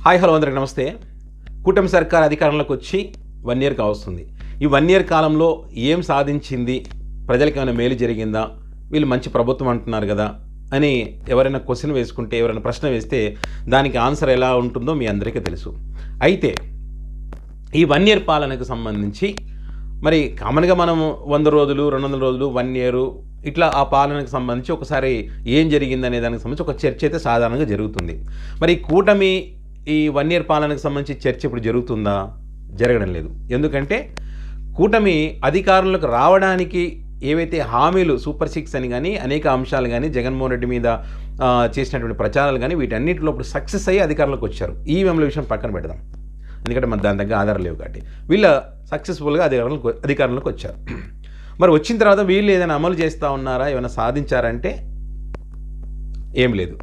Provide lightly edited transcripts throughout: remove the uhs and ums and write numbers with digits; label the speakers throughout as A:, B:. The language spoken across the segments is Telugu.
A: హాయ్ హలో అందరికి నమస్తే. కూటమి సర్కార్ అధికారంలోకి వచ్చి 1 ఇయర్ కావస్తుంది. ఈ 1 ఇయర్ కాలంలో ఏం సాధించింది, ప్రజలకు ఏమైనా మేలు జరిగిందా, వీళ్ళు మంచి ప్రభుత్వం అంటున్నారు కదా అని ఎవరైనా క్వశ్చన్ వేసుకుంటే, ఎవరైనా ప్రశ్న వేస్తే దానికి ఆన్సర్ ఎలా ఉంటుందో మీ అందరికీ తెలుసు. అయితే ఈ 1 ఇయర్ పాలనకు సంబంధించి మరి కామన్గా మనము 100 రోజులు 200 రోజులు 1 ఇయర్ ఇట్లా ఆ పాలనకు సంబంధించి ఒకసారి ఏం జరిగిందనే దానికి సంబంధించి ఒక చర్చ అయితే సాధారణంగా జరుగుతుంది. మరి కూటమి ఈ 1 ఇయర్ పాలనకు సంబంధించి చర్చ ఇప్పుడు జరుగుతుందా? జరగడం లేదు. ఎందుకంటే కూటమి అధికారంలోకి రావడానికి ఏవైతే హామీలు సూపర్ 6 అని కానీ అనేక అంశాలు కానీ జగన్మోహన్ రెడ్డి మీద చేసినటువంటి ప్రచారాలు కానీ వీటన్నిటిలో ఇప్పుడు సక్సెస్ అయ్యి అధికారంలోకి వచ్చారు. ఈవీఎంల విషయం పక్కన పెడదాం, ఎందుకంటే మన దాని దగ్గర ఆధారం లేవు కాబట్టి వీళ్ళ సక్సెస్ఫుల్గా అధికారంలోకి వచ్చారు. మరి వచ్చిన తర్వాత వీళ్ళు ఏదైనా అమలు చేస్తూ ఉన్నారా, ఏమైనా సాధించారంటే ఏం లేదు.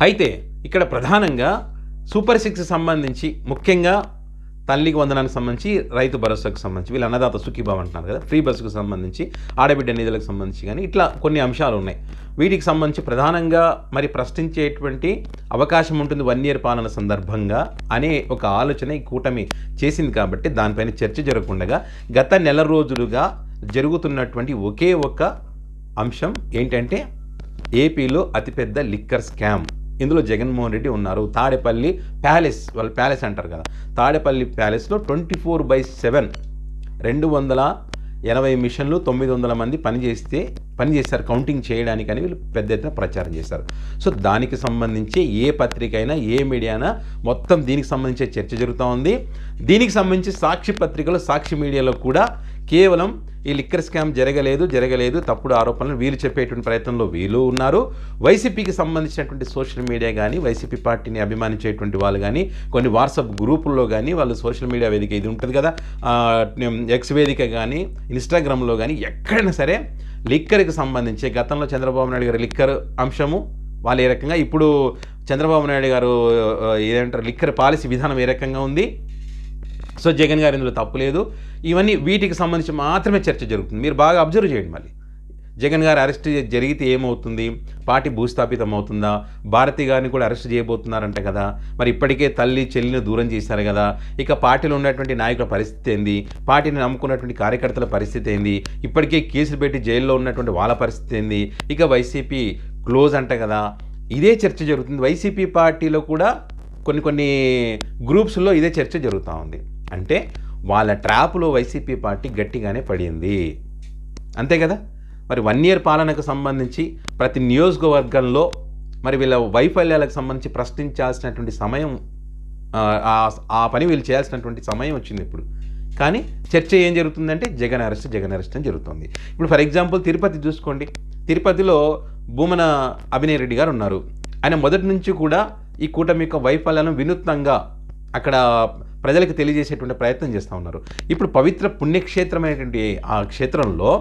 A: అయితే ఇక్కడ ప్రధానంగా సూపర్ 6 సంబంధించి ముఖ్యంగా తల్లికి వందనానికి సంబంధించి, రైతు భరోసాకు సంబంధించి, వీళ్ళు అన్నదాత సుఖీభావ అంటున్నారు కదా, ఫ్రీ బస్సుకు సంబంధించి, ఆడబిడ్డ నిధులకు సంబంధించి కానీ ఇట్లా కొన్ని అంశాలు ఉన్నాయి. వీటికి సంబంధించి ప్రధానంగా మరి ప్రశ్నించేటువంటి అవకాశం ఉంటుంది 1 ఇయర్ పాలన సందర్భంగా అనే ఒక ఆలోచన ఈ కూటమి చేసింది. కాబట్టి దానిపైన చర్చ జరగకుండా గత నెల రోజులుగా జరుగుతున్నటువంటి ఒకే ఒక అంశం ఏంటంటే ఏపీలో అతిపెద్ద లిక్కర్ స్కామ్. ఇందులో జగన్మోహన్ రెడ్డి ఉన్నారు. తాడేపల్లి ప్యాలెస్, వాళ్ళు ప్యాలెస్ అంటారు కదా, తాడేపల్లి ప్యాలెస్లో 24/7 280 మిషన్లు 900 మంది పనిచేస్తారు కౌంటింగ్ చేయడానికని వీళ్ళు పెద్ద ఎత్తున ప్రచారం చేశారు. సో దానికి సంబంధించి ఏ పత్రిక అయినా ఏ మీడియా అయినా మొత్తం దీనికి సంబంధించే చర్చ జరుగుతూ ఉంది. దీనికి సంబంధించి సాక్షి పత్రికలు, సాక్షి మీడియాలో కూడా కేవలం ఈ లిక్కర్ స్కామ్ జరగలేదు తప్పుడు ఆరోపణలు వీళ్ళు చెప్పేటువంటి ప్రయత్నంలో వీళ్ళు ఉన్నారు. వైసీపీకి సంబంధించినటువంటి సోషల్ మీడియా కానీ, వైసీపీ పార్టీని అభిమానించేటువంటి వాళ్ళు కానీ, కొన్ని వాట్సాప్ గ్రూపుల్లో కానీ, వాళ్ళు సోషల్ మీడియా వేదిక ఇది ఉంటుంది కదా, ఎక్స్ వేదిక కానీ, ఇన్స్టాగ్రామ్లో కానీ ఎక్కడైనా సరే లిక్కర్కి సంబంధించి గతంలో చంద్రబాబు నాయుడు గారి లిక్కర్ అంశము వాళ్ళు ఏ రకంగా, ఇప్పుడు చంద్రబాబు నాయుడు గారు ఏదంటారు లిక్కర్ పాలసీ విధానం ఏ రకంగా ఉంది, సో జగన్ గారు ఇందులో తప్పు లేదు, ఇవన్నీ వీటికి సంబంధించి మాత్రమే చర్చ జరుగుతుంది. మీరు బాగా అబ్జర్వ్ చేయండి. మళ్ళీ జగన్ గారు అరెస్ట్ జరిగితే ఏమవుతుంది, పార్టీ భూస్థాపితం అవుతుందా, భారతి గారిని కూడా అరెస్ట్ చేయబోతున్నారంట కదా, మరి ఇప్పటికే తల్లి చెల్లిని దూరం చేశారు కదా, ఇక పార్టీలో ఉన్నటువంటి నాయకుల పరిస్థితి ఏంది, పార్టీని నమ్ముకున్నటువంటి కార్యకర్తల పరిస్థితి ఏంది, ఇప్పటికే కేసులు పెట్టి జైల్లో ఉన్నటువంటి వాళ్ళ పరిస్థితి ఏంది, ఇక వైసీపీ క్లోజ్ అంట కదా, ఇదే చర్చ జరుగుతుంది. వైసీపీ పార్టీలో కూడా కొన్ని గ్రూప్స్లో ఇదే చర్చ జరుగుతూ ఉంది. అంటే వాళ్ళ ట్రాప్లో వైసీపీ పార్టీ గట్టిగానే పడింది, అంతే కదా. మరి 1 ఇయర్ పాలనకు సంబంధించి ప్రతి నియోజకవర్గంలో మరి వీళ్ళ వైఫల్యాలకు సంబంధించి ప్రశ్నించాల్సినటువంటి సమయం, ఆ పని వీళ్ళు చేయాల్సినటువంటి సమయం వచ్చింది ఇప్పుడు. కానీ చర్చ ఏం జరుగుతుందంటే జగన్ అరెస్ట్ అని జరుగుతుంది. ఇప్పుడు ఫర్ ఎగ్జాంపుల్ తిరుపతి చూసుకోండి. తిరుపతిలో భూమన అభినయ్ రెడ్డి గారు ఉన్నారు. ఆయన మొదటి నుంచి కూడా ఈ కూటమి యొక్క వైఫల్యాలను వినూత్నంగా అక్కడ ప్రజలకు తెలియజేసేటువంటి ప్రయత్నం చేస్తూ ఉన్నారు. ఇప్పుడు పవిత్ర పుణ్యక్షేత్రమైనటువంటి ఆ క్షేత్రంలో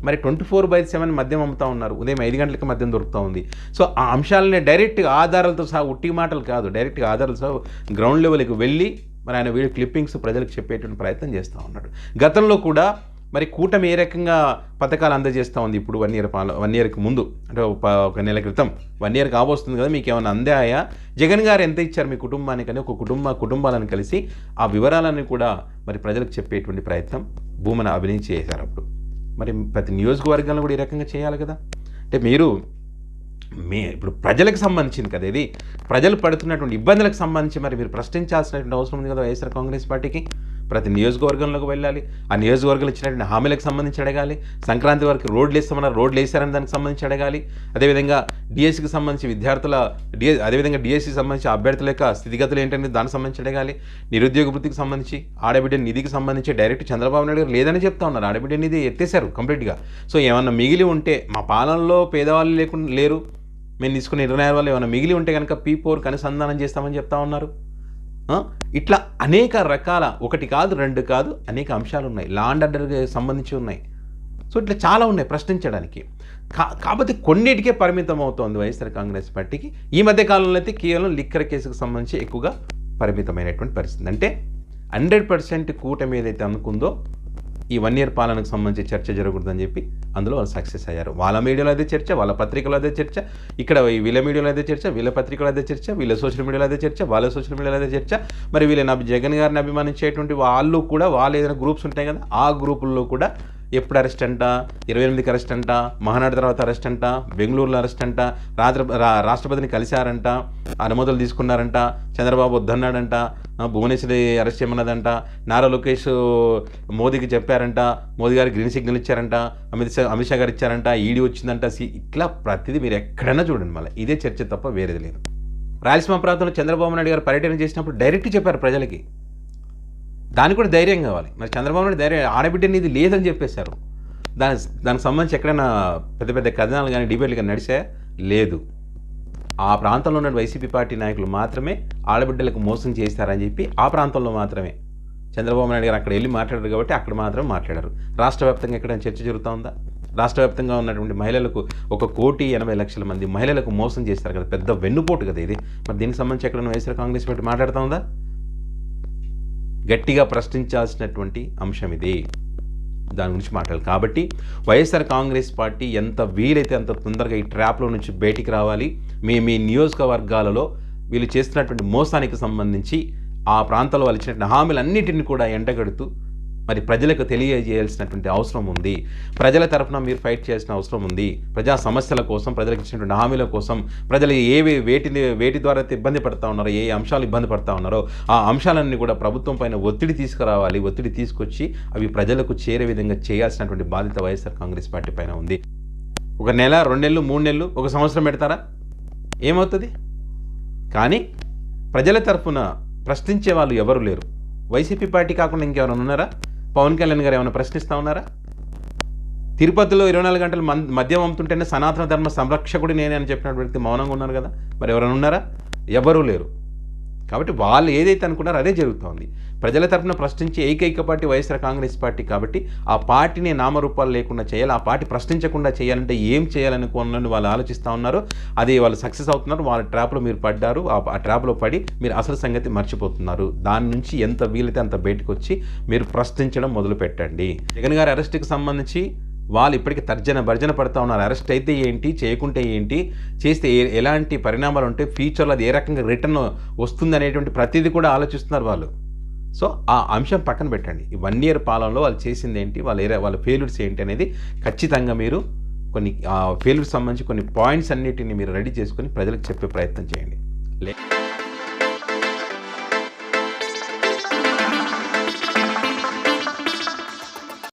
A: మరి 24/7 మద్యం అమ్ముతూ ఉన్నారు. ఉదయం 5 గంటలకి మద్యం దొరుకుతూ ఉంది. సో ఆ అంశాలనే డైరెక్ట్గా ఆధారాలతో సహా, ఉట్టి మాటలు కాదు, డైరెక్ట్గా ఆధారాలతో సహా గ్రౌండ్ లెవెల్కి వెళ్ళి మరి ఆయన వీడియో క్లిప్పింగ్స్ ప్రజలకు చెప్పేటువంటి ప్రయత్నం చేస్తూ ఉన్నాడు. గతంలో కూడా మరి కూటమి ఏ రకంగా పథకాలు అందజేస్తూ ఉంది ఇప్పుడు 1 ఇయర్కి ముందు, అంటే ఒక నెల క్రితం 1 ఇయర్ కాబోస్తుంది కదా, మీకు ఏమైనా అందాయా, జగన్ గారు ఎంత ఇచ్చారు మీ కుటుంబానికని ఒక కుటుంబాలను కలిసి ఆ వివరాలను కూడా మరి ప్రజలకు చెప్పేటువంటి ప్రయత్నం భూమన అభినయం చేశారు. అప్పుడు మరి ప్రతి నియోజకవర్గంలో కూడా ఈ రకంగా చేయాలి కదా. అంటే మీరు ఇప్పుడు ప్రజలకు సంబంధించింది కదా, ఇది ప్రజలు పడుతున్నటువంటి ఇబ్బందులకు సంబంధించి మరి మీరు ప్రశ్నించాల్సినటువంటి అవసరం ఉంది కదా వైఎస్ఆర్ కాంగ్రెస్ పార్టీకి. ప్రతి నియోజకవర్గంలోకి వెళ్ళాలి, ఆ నియోజకవర్గంలో ఇచ్చినటువంటి హామీలకు సంబంధించి అడగాలి, సంక్రాంతి వరకు రోడ్లు వేస్తామన్నారు, రోడ్లు వేసారని దానికి సంబంధించి అడగాలి, అదేవిధంగా డిఎస్సికి సంబంధించి అదేవిధంగా డిఎస్సికి సంబంధించి అభ్యర్థుల యొక్క స్థితిగతులు ఏంటనేది దానికి సంబంధించి అడగాలి, నిరుద్యోగ వృత్తికి సంబంధించి, ఆడబిడ్డ నిధికి సంబంధించి డైరెక్ట్ చంద్రబాబు నాయుడు గారు లేదని చెప్తా ఉన్నారు. ఆడబిడ్డ నిధి ఎత్తేసారు కంప్లీట్గా. సో ఏమన్నా మిగిలి ఉంటే, మా పాలనలో పేదవాళ్ళు లేరు, మేము తీసుకునే నిర్ణయాల వల్ల ఏమైనా మిగిలి ఉంటే కనుక P4కి అనుసంధానం చేస్తామని చెప్తా ఉన్నారు. ఇట్లా అనేక రకాల, ఒకటి కాదు రెండు కాదు, అనేక అంశాలు ఉన్నాయి, లా అండ్ ఆర్డర్కి సంబంధించి ఉన్నాయి. సో ఇట్లా చాలా ఉన్నాయి ప్రశ్నించడానికి. కాబట్టి కొన్నిటికే పరిమితం అవుతోంది వైఎస్ఆర్ కాంగ్రెస్ పార్టీకి. ఈ మధ్య కాలంలో అయితే కేవలం లిక్కర్ కేసుకు సంబంధించి ఎక్కువగా పరిమితమైనటువంటి పరిస్థితి. అంటే 100% కూటమి ఏదైతే అనుకుందో ఈ 1 ఇయర్ పాలనకు సంబంధించి చర్చ జరగకూడదని చెప్పి అందులో వాళ్ళు సక్సెస్ అయ్యారు. వాళ్ళ మీడియాలో అదే చర్చ, వాళ్ళ పత్రికలో అదే చర్చ, ఇక్కడ వీళ్ళ మీడియాలో అదే చర్చ, వీళ్ళ పత్రికలో అదే చర్చ, వీళ్ళ సోషల్ మీడియాలో అదే చర్చ, వాళ్ళ సోషల్ మీడియాలో అదే చర్చ. మరి వీళ్ళ జగన్ గారిని అభిమానించేటువంటి వాళ్ళు కూడా వాళ్ళు ఏదైనా గ్రూప్స్ ఉంటాయి కదా, ఆ గ్రూపుల్లో కూడా ఎప్పుడు అరెస్ట్ అంట, 28కి అరెస్ట్ అంట, మహానాడు తర్వాత అరెస్ట్ అంట, బెంగళూరులో అరెస్ట్ అంట, రాష్ట్రపతిని కలిశారంట, అనుమతులు తీసుకున్నారంట, చంద్రబాబు వద్దన్నాడంట, భువనేశ్వరి అరెస్ట్ చేయమన్నదంట, నారా లోకేష్ మోదీకి చెప్పారంట, మోదీ గారికి గ్రీన్ సిగ్నల్ ఇచ్చారంట, అమిత్ షా గారు ఇచ్చారంట, ఈడీ వచ్చిందంట. ఇట్లా ప్రతిదీ మీరు ఎక్కడైనా చూడండి, మళ్ళీ ఇదే చర్చ తప్ప వేరేది లేదు. రాయలసీమ ప్రాంతంలో చంద్రబాబు నాయుడు గారు పర్యటన చేసినప్పుడు డైరెక్ట్ చెప్పారు ప్రజలకి, దానికి కూడా ధైర్యం కావాలి. మరి చంద్రబాబు నాయుడు ధైర్యం, ఆడబిడ్డ ఇది లేదని చెప్పేశారు. దానికి సంబంధించి ఎక్కడైనా పెద్ద పెద్ద కథనాలు కానీ డిబేట్లు కానీ నడిచా లేదు. ఆ ప్రాంతంలో ఉన్న వైసీపీ పార్టీ నాయకులు మాత్రమే ఆడబిడ్డలకు మోసం చేశారని చెప్పి ఆ ప్రాంతంలో మాత్రమే చంద్రబాబు నాయుడు గారు అక్కడ వెళ్ళి మాట్లాడారు కాబట్టి అక్కడ మాత్రమే మాట్లాడారు. రాష్ట్ర వ్యాప్తంగా ఎక్కడైనా చర్చ జరుగుతూ ఉందా? రాష్ట్ర వ్యాప్తంగా ఉన్నటువంటి మహిళలకు 1,80,00,000 మంది మహిళలకు మోసం చేస్తారు కదా, పెద్ద వెన్నుపోటు కదా ఇది. మరి దీనికి సంబంధించి ఎక్కడైనా వైఎస్ఆర్ కాంగ్రెస్ పార్టీ మాట్లాడుతూ ఉందా? గట్టిగా ప్రశ్నించాల్సినటువంటి అంశం ఇది, దాని గురించి మాట్లాడాలి. కాబట్టి వైఎస్ఆర్ కాంగ్రెస్ పార్టీ ఎంత వీలైతే అంత తొందరగా ఈ ట్రాప్లో నుంచి బయటికి రావాలి. మీ నియోజకవర్గాలలో వీళ్ళు చేస్తున్నటువంటి మోసానికి సంబంధించి ఆ ప్రాంతంలో వాళ్ళు ఇచ్చినటువంటి హామీలన్నింటినీ కూడా ఎండగడుతూ మరి ప్రజలకు తెలియజేయాల్సినటువంటి అవసరం ఉంది. ప్రజల తరఫున మీరు ఫైట్ చేయాల్సిన అవసరం ఉంది. ప్రజా సమస్యల కోసం, ప్రజలకు ఇచ్చినటువంటి హామీల కోసం, ప్రజలు వేటి ద్వారా ఇబ్బంది పడుతూ ఉన్నారో, ఏ అంశాలు ఇబ్బంది పడుతూ ఉన్నారో ఆ అంశాలన్నీ కూడా ప్రభుత్వం పైన ఒత్తిడి తీసుకురావాలి. ఒత్తిడి తీసుకొచ్చి అవి ప్రజలకు చేరే విధంగా చేయాల్సినటువంటి బాధ్యత వైఎస్ఆర్ కాంగ్రెస్ పార్టీ పైన ఉంది. 1 నెల, 2 నెలలు, 3 నెలలు, 1 సంవత్సరం పెడతారా? ఏమవుతుంది? కానీ ప్రజల తరఫున ప్రశ్నించే వాళ్ళు ఎవరు లేరు. వైసీపీ పార్టీ కాకుండా ఇంకెవరైనా ఉన్నారా? పవన్ కళ్యాణ్ గారు ఏమైనా ప్రశ్నిస్తూ ఉన్నారా? తిరుపతిలో 24 గంటలు మద్యం అమ్ముతుంటేనే సనాతన ధర్మ సంరక్షకుడు నేనే అని చెప్పినటువంటి వ్యక్తి మౌనంగా ఉన్నారు కదా. మరి ఎవరైనా ఉన్నారా? ఎవరూ లేరు. కాబట్టి వాళ్ళు ఏదైతే అనుకున్నారో అదే జరుగుతోంది. ప్రజల తరఫున ప్రశ్నించే ఏకైక పార్టీ వైఎస్ఆర్ కాంగ్రెస్ పార్టీ. కాబట్టి ఆ పార్టీని నామరూపాలు లేకుండా చేయాలి, ఆ పార్టీ ప్రశ్నించకుండా చేయాలంటే ఏం చేయాలనుకున్నారని వాళ్ళు ఆలోచిస్తూ ఉన్నారు. అది వాళ్ళు సక్సెస్ అవుతున్నారు. వాళ్ళ ట్రాప్లో మీరు పడ్డారు. ఆ ట్రాప్లో పడి మీరు అసలు సంగతి మర్చిపోతున్నారు. దాని నుంచి ఎంత వీలైతే అంత బయటకు వచ్చి మీరు ప్రశ్నించడం మొదలు పెట్టండి. జగన్ గారి అరెస్ట్కి సంబంధించి వాళ్ళు ఇప్పటికీ భర్జన పడుతూ ఉన్నారు. అరెస్ట్ అయితే ఏంటి, చేయకుంటే ఏంటి, చేస్తే ఎలాంటి పరిణామాలు ఉంటాయి, ఫ్యూచర్లో అది ఏ రకంగా రిటర్న్ వస్తుంది అనేటువంటి ప్రతిదీ కూడా ఆలోచిస్తున్నారు వాళ్ళు. సో ఆ అంశం పక్కన పెట్టండి. ఈ 1 ఇయర్ పాలనలో వాళ్ళు చేసింది ఏంటి, వాళ్ళ ఫెయిల్యూర్స్ ఏంటి అనేది ఖచ్చితంగా మీరు కొన్ని ఫెయిల్యూర్స్ సంబంధించి కొన్ని పాయింట్స్ అన్నిటిని మీరు రెడీ చేసుకొని ప్రజలకు చెప్పే ప్రయత్నం చేయండి.